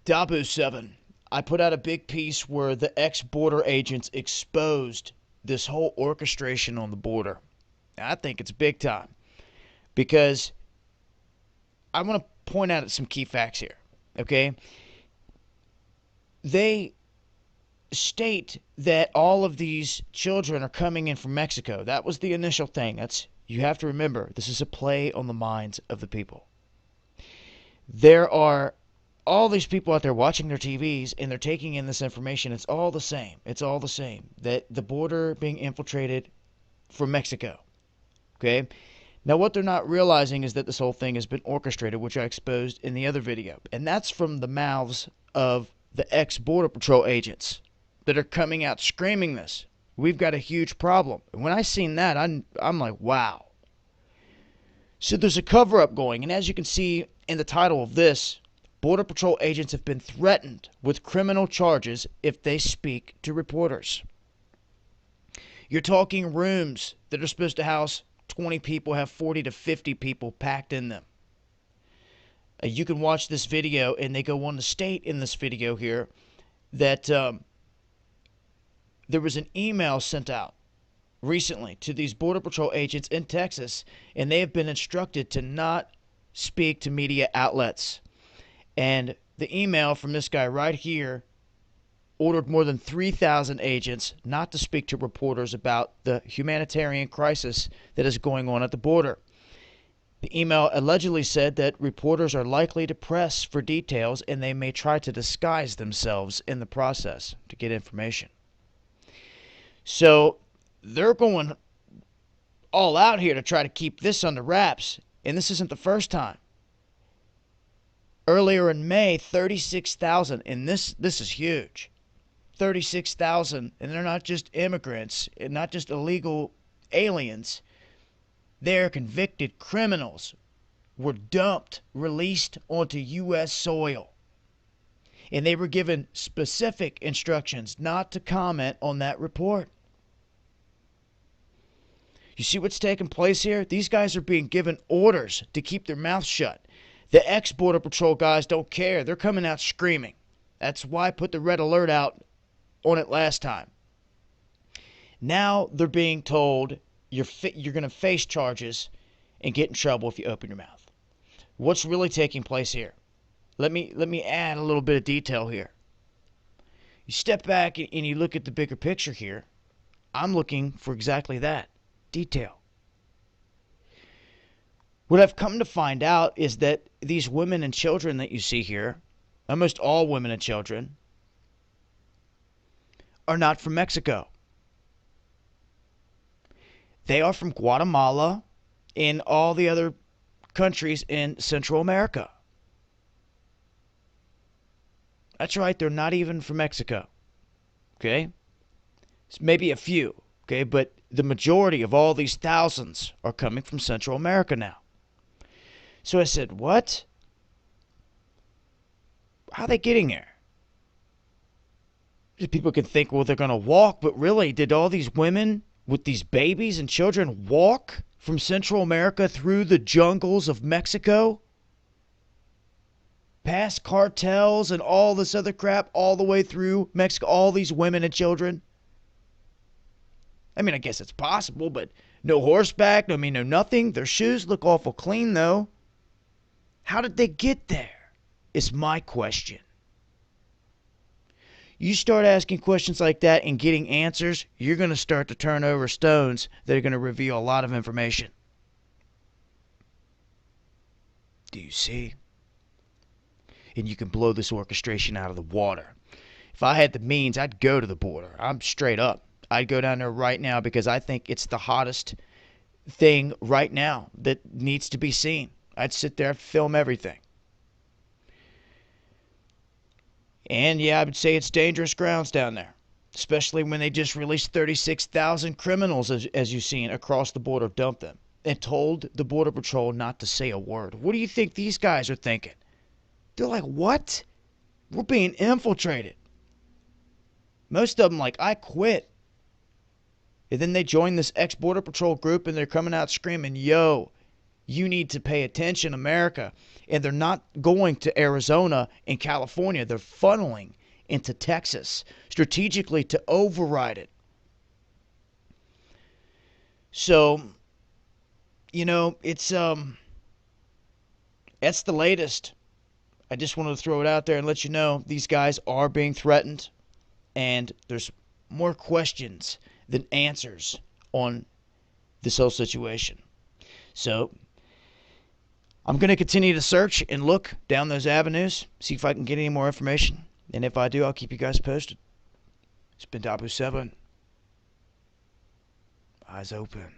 Dabu 7. I put out a big piece where the ex-border agents exposed this whole orchestration on the border. I think it's big time because I want to point out some key facts here. Okay? They state that all of these children are coming in from Mexico. That was the initial thing. You have to remember, this is a play on the minds of the people. There are all these people out there watching their TVs and they're taking in this information. It's all the same. It's all the same. That the border being infiltrated from Mexico. Okay? Now, what they're not realizing is that this whole thing has been orchestrated, which I exposed in the other video. And that's from the mouths of the ex-Border Patrol agents that are coming out screaming this. We've got a huge problem. And when I seen that, I'm like, wow. So there's a cover-up going. And as you can see in the title of this, Border Patrol agents have been threatened with criminal charges if they speak to reporters. You're talking rooms that are supposed to house 20 people have 40 to 50 people packed in them. You can watch this video, and they go on to state in this video here that there was an email sent out recently to these Border Patrol agents in Texas, and they have been instructed to not speak to media outlets. And the email from this guy right here ordered more than 3,000 agents not to speak to reporters about the humanitarian crisis that is going on at the border. The email allegedly said that reporters are likely to press for details and they may try to disguise themselves in the process to get information. So they're going all out here to try to keep this under wraps, and this isn't the first time. Earlier in May, 36,000, and this is huge. 36,000, and they're not just immigrants, and not just illegal aliens. They're convicted criminals were dumped, released onto U.S. soil. And they were given specific instructions not to comment on that report. You see what's taking place here? These guys are being given orders to keep their mouths shut. The ex-Border Patrol guys don't care. They're coming out screaming. That's why I put the red alert out on it last time. Now they're being told you're going to face charges and get in trouble if you open your mouth. What's really taking place here? Let me add a little bit of detail here. You step back and you look at the bigger picture here. I'm looking for exactly that, detail. What I've come to find out is that these women and children that you see here, almost all women and children, are not from Mexico. They are from Guatemala and all the other countries in Central America. That's right, they're not even from Mexico. Okay? It's maybe a few, okay, but the majority of all these thousands are coming from Central America now. So I said, what? How are they getting there? People can think, well, they're going to walk, but really, did all these women with these babies and children walk from Central America through the jungles of Mexico? Past cartels and all this other crap all the way through Mexico, all these women and children? I mean, I guess it's possible, but no horseback, no nothing. Their shoes look awful clean, though. How did they get there? Is my question. You start asking questions like that and getting answers, you're going to start to turn over stones that are going to reveal a lot of information. Do you see? And you can blow this orchestration out of the water. If I had the means, I'd go to the border. I'm straight up. I'd go down there right now because I think it's the hottest thing right now that needs to be seen. I'd sit there and film everything. And yeah, I would say it's dangerous grounds down there, especially when they just released 36,000 criminals, as you've seen, across the border, dumped them, and told the Border Patrol not to say a word. What do you think these guys are thinking? They're like, what? We're being infiltrated. Most of them like, I quit. And then they join this ex-Border Patrol group and they're coming out screaming, yo, You need to pay attention, America. And they're not going to Arizona and California. They're funneling into Texas strategically to override it. So, that's the latest. I just wanted to throw it out there and let you know these guys are being threatened, and there's more questions than answers on this whole situation. So I'm going to continue to search and look down those avenues, see if I can get any more information. And if I do, I'll keep you guys posted. It's been Dabu7. Eyes open.